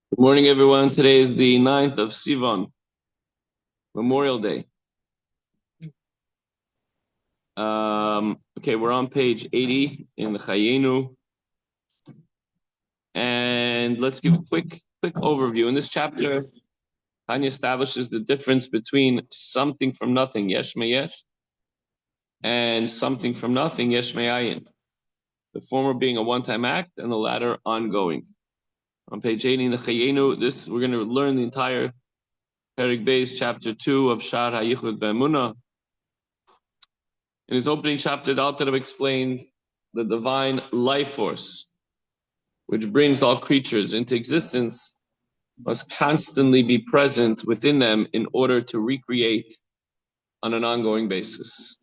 Good morning, everyone. Today is the 9th of Sivan, Memorial Day. Okay, we're on page 80 in the Chayenu. And let's give a quick overview. In this chapter, Tanya establishes the difference between something from nothing, yesh meyesh, and something from nothing, yesh me'ayin. The former being a one-time act and the latter ongoing. On page 80 in the Chayenu, we're going to learn the entire Perek Beis, chapter 2 of Shar HaYichud Ve'emunah. In his opening chapter, the Alter Rebbe explained the divine life force, which brings all creatures into existence, must constantly be present within them in order to recreate on an ongoing basis.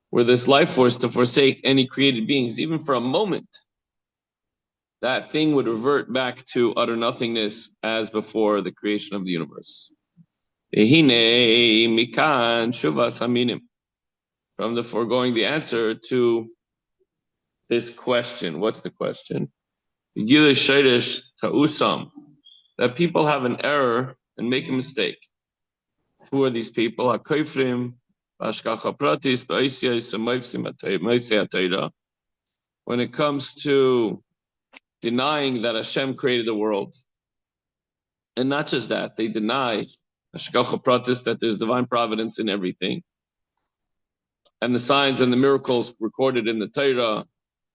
Were this life force to forsake any created beings, even for a moment, that thing would revert back to utter nothingness as before the creation of the universe. From the foregoing, the answer to this question. What's the question? That people have an error and make a mistake. Who are these people? When it comes to denying that Hashem created the world. And not just that, they deny that there's divine providence in everything. And the signs and the miracles recorded in the Torah,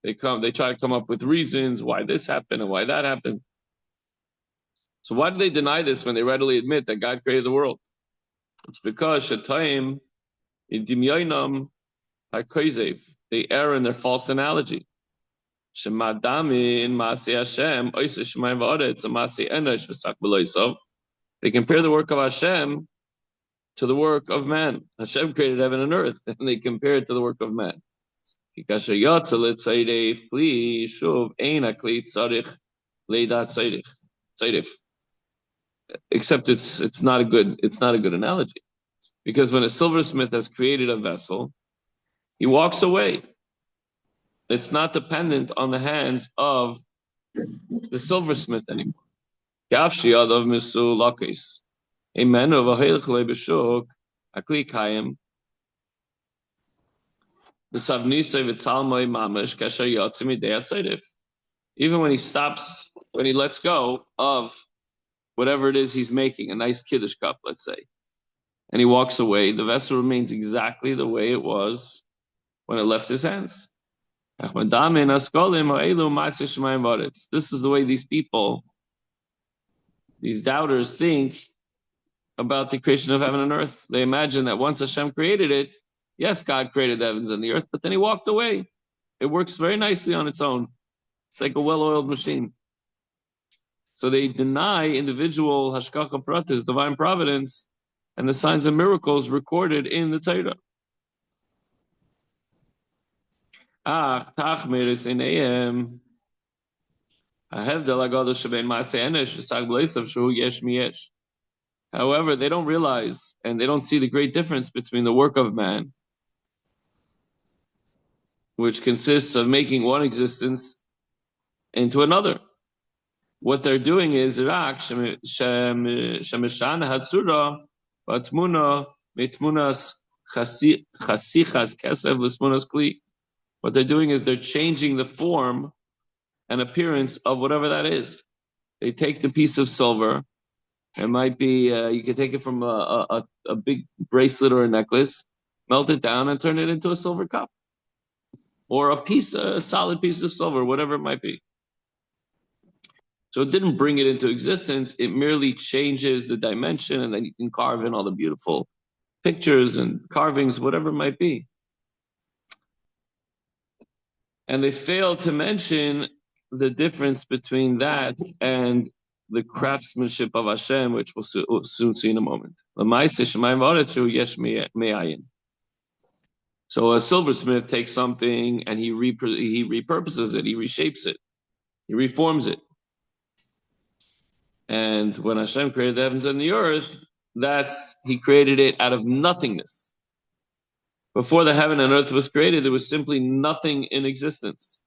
they try to come up with reasons why this happened and why that happened. So why do they deny this when they readily admit that God created the world? It's because Shatayim Idimyainam HaKoizev, they err in their false analogy. Shemadami in Masi Hashem, Oisa Shemayim Va'aretz, Masi Enosh V'sak B'loisav. They compare the work of Hashem to the work of man. Hashem created heaven and earth, and they compare it to the work of man. Except it's not a good analogy, because when a silversmith has created a vessel, he walks away. It's not dependent on the hands of the silversmith anymore. Even when he lets go of whatever it is he's making, a nice kiddush cup, let's say, and he walks away, the vessel remains exactly the way it was when it left his hands. This is the way these people, these doubters, think about the creation of heaven and earth. They imagine that once Hashem created it, yes, God created the heavens and the earth, but then he walked away. It works very nicely on its own. It's like a well-oiled machine. So they deny individual hashgacha pratis, divine providence, and the signs and miracles recorded in the Torah. However, they don't realize and they don't see the great difference between the work of man, which consists of making one existence into another. What they're doing is what they're doing is they're changing the form and appearance of whatever that is. They take the piece of silver. It might be, you could take it from a big bracelet or a necklace, melt it down and turn it into a silver cup. Or a solid piece of silver, whatever it might be. So it didn't bring it into existence, it merely changes the dimension, and then you can carve in all the beautiful pictures and carvings, whatever it might be. And they fail to mention the difference between that and the craftsmanship of Hashem, which we'll soon see in a moment. So a silversmith takes something and he repurposes it, he reshapes it, he reforms it. And when Hashem created the heavens and the earth, he created it out of nothingness. Before the heaven and earth was created, there was simply nothing in existence.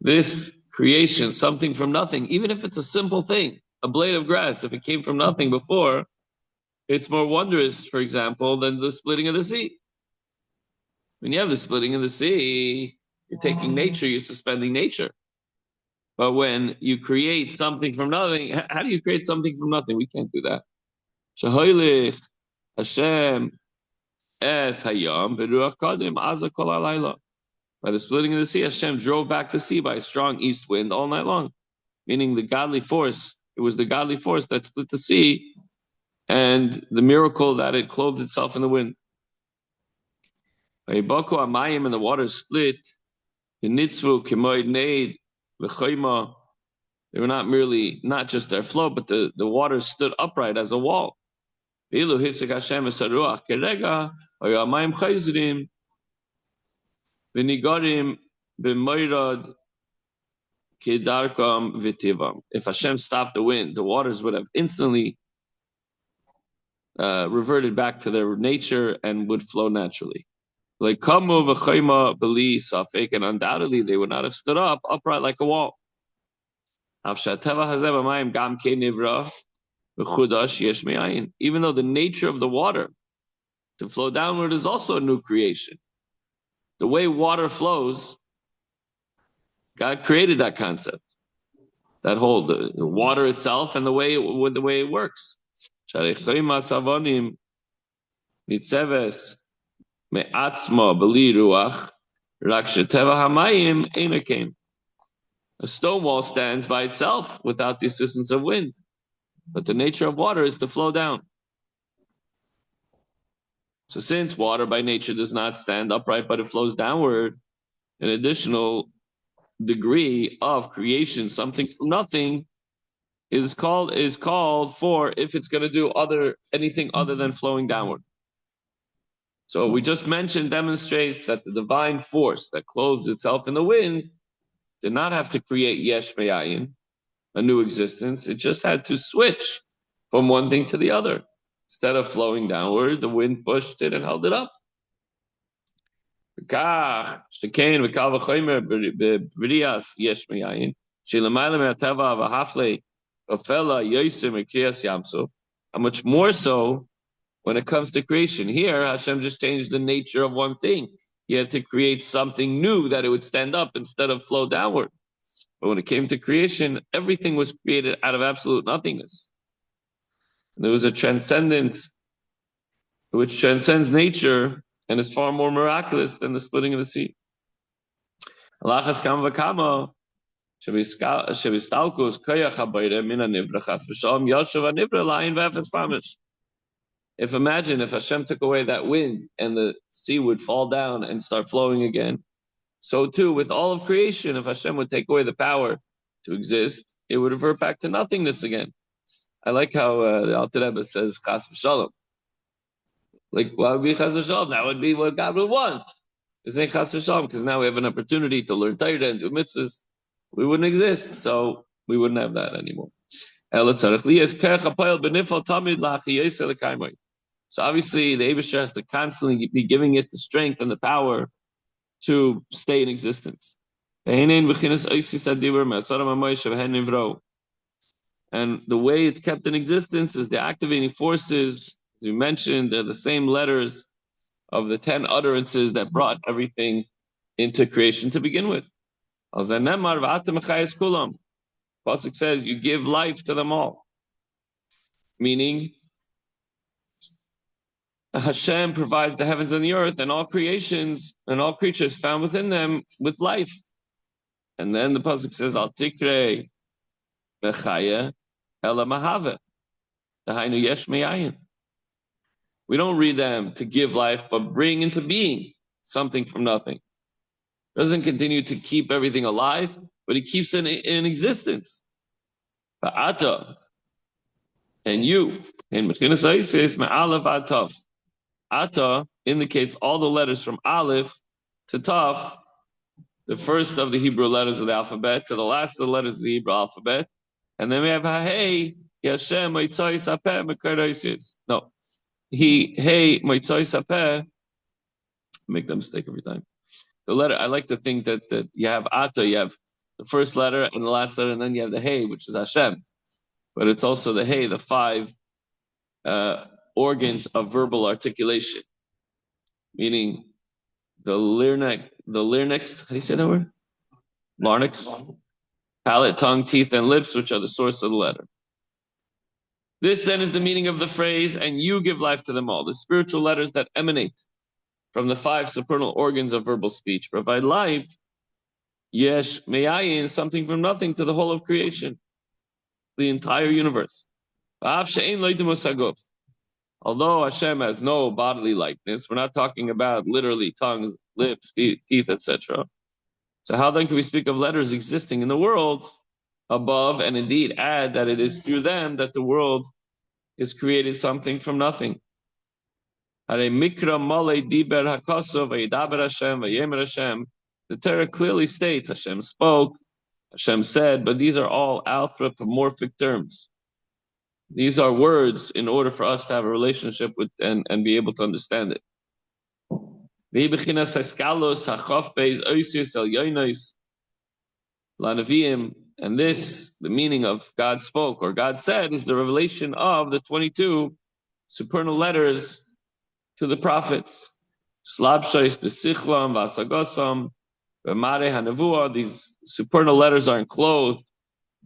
This creation, something from nothing, even if it's a simple thing, a blade of grass, if it came from nothing before, it's more wondrous, for example, than the splitting of the sea. When you have the splitting of the sea, you're taking nature, you're suspending nature. But when you create something from nothing, how do you create something from nothing? We can't do that. Shahoilich Hashem es hayam beruach kadim aza kol halayla. By the splitting of the sea, Hashem drove back the sea by a strong east wind all night long. Meaning the godly force, it was the godly force that split the sea and the miracle that it clothed itself in the wind. Vayiboko amayim, and the waters split. The nitzvu k'moed neid v'choyma. They were not just their flow, but the waters stood upright as a wall. V'ilu hifsek Hashem es haruach kerega hayu amayim chayzrim v'nigarim b'moyrad kedarkam v'tivam. If Hashem stopped the wind, the waters would have instantly reverted back to their nature and would flow naturally. Like kamu v'chayma b'li safek, and undoubtedly they would not have stood up upright like a wall. Even though the nature of the water to flow downward is also a new creation. The way water flows, God created that concept, that whole the water itself and the way it works. A stone wall stands by itself without the assistance of wind, but the nature of water is to flow down. So since water by nature does not stand upright, but it flows downward, an additional degree of creation, something from nothing, is called for if it's going to do anything other than flowing downward. So we just mentioned demonstrates that the divine force that clothes itself in the wind did not have to create yesh me'ayin, a new existence. It just had to switch from one thing to the other. Instead of flowing downward, the wind pushed it and held it up. How much more so when it comes to creation? Here, Hashem just changed the nature of one thing. He had to create something new that it would stand up instead of flow downward. But when it came to creation, everything was created out of absolute nothingness. And there was a transcendent, which transcends nature and is far more miraculous than the splitting of the sea. If Hashem took away that wind and the sea would fall down and start flowing again, so too with all of creation, if Hashem would take away the power to exist, it would revert back to nothingness again. I like how the Alter Rebbe says Chas v'Shalom. Like, why would be Chas v'Shalom? That would be what God would want. It's ain't Chas v'Shalom, because now we have an opportunity to learn Torah and do mitzvahs. We wouldn't exist, so we wouldn't have that anymore. So obviously, the Eibusher has to constantly be giving it the strength and the power to stay in existence. And the way it's kept in existence is the activating forces, as we mentioned, they're the same letters of the 10 utterances that brought everything into creation to begin with. Pasuk says, you give life to them all. Meaning, Hashem provides the heavens and the earth and all creations and all creatures found within them with life. And then the pasuk says, Al tikre bechaya ela mahave. Dahainu yesh me'ayin. We don't read them to give life, but bring into being something from nothing. It doesn't continue to keep everything alive, but he keeps it in existence. Ba'ata, and you, in Mechinas Haisis, me'alef ad taf. Ata indicates all the letters from Aleph to Taf, the first of the Hebrew letters of the alphabet, to the last of the letters of the Hebrew alphabet. And then we have Ha'hei, Yashem, Moitzoy Sapeh, Mekar Haisis. No. Hey, Moitzoy Sapeh make that mistake every time. The letter, I like to think that you have Ata, you have the first letter and the last letter, and then you have the Hey, which is Hashem. But it's also the Hey, the five organs of verbal articulation, meaning the larynx, how do you say that word? Larynx, palate, tongue, teeth, and lips, which are the source of the letter. This then is the meaning of the phrase, and you give life to them all. The spiritual letters that emanate from the five supernal organs of verbal speech provide life, yesh meyayin, something from nothing, to the whole of creation, the entire universe. Although Hashem has no bodily likeness, we're not talking about literally tongues, lips, teeth, etc. So how then can we speak of letters existing in the world above, and indeed add that it is through them that the world is created something from nothing? The Torah clearly states Hashem spoke, Hashem said, but these are all anthropomorphic terms. These are words in order for us to have a relationship with and be able to understand it. And this, the meaning of God spoke or God said, is the revelation of the 22 supernal letters to the prophets. These supernal letters are enclosed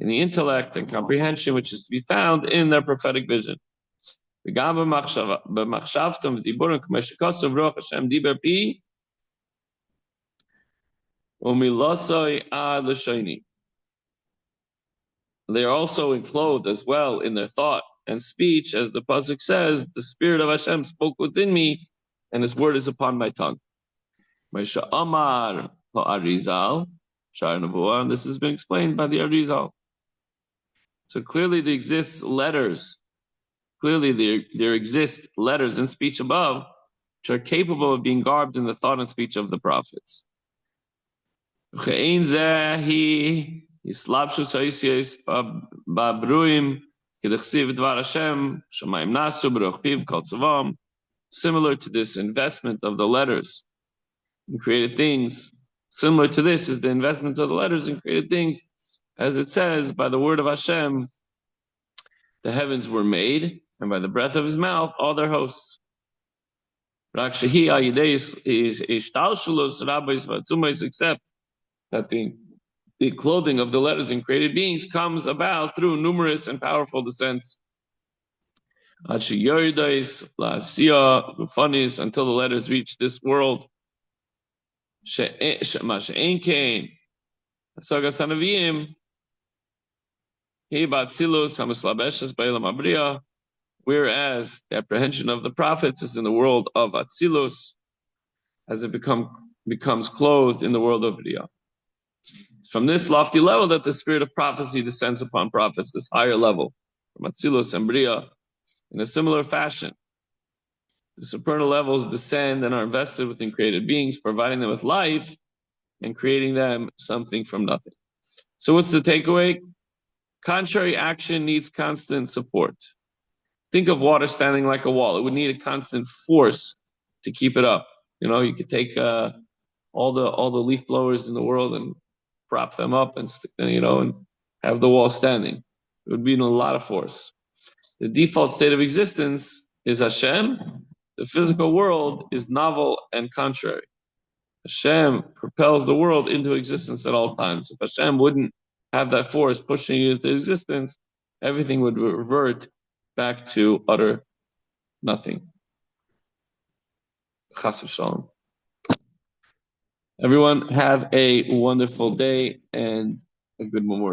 in the intellect and comprehension, which is to be found in their prophetic vision. They are also enclosed as well in their thought and speech, as the pasuk says, the Spirit of Hashem spoke within me, and His word is upon my tongue. And this has been explained by the Arizal. So clearly there exist letters. Clearly there exist letters in speech above, which are capable of being garbed in the thought and speech of the prophets. Similar to this investment of the letters in created things, similar to this is the investment of the letters in created things, as it says, by the word of Hashem, the heavens were made, and by the breath of His mouth, all their hosts. Except that the clothing of the letters in created beings comes about through numerous and powerful descents. Until the letters reach this world. Whereas the apprehension of the prophets is in the world of Atzilus, as it becomes clothed in the world of Bria. It's from this lofty level that the spirit of prophecy descends upon prophets, this higher level, from Atzilus and Bria, in a similar fashion. The supernal levels descend and are invested within created beings, providing them with life and creating them something from nothing. So what's the takeaway? Contrary action needs constant support. Think of water standing like a wall. It would need a constant force to keep it up. You could take all the leaf blowers in the world and prop them up and stick them, and have the wall standing. It would be in a lot of force. The default state of existence is Hashem. The physical world is novel and contrary. Hashem propels the world into existence at all times. If Hashem wouldn't have that force pushing it into existence, everything would revert back to utter nothing. Chas v'shalom. Everyone have a wonderful day and a good Memorial.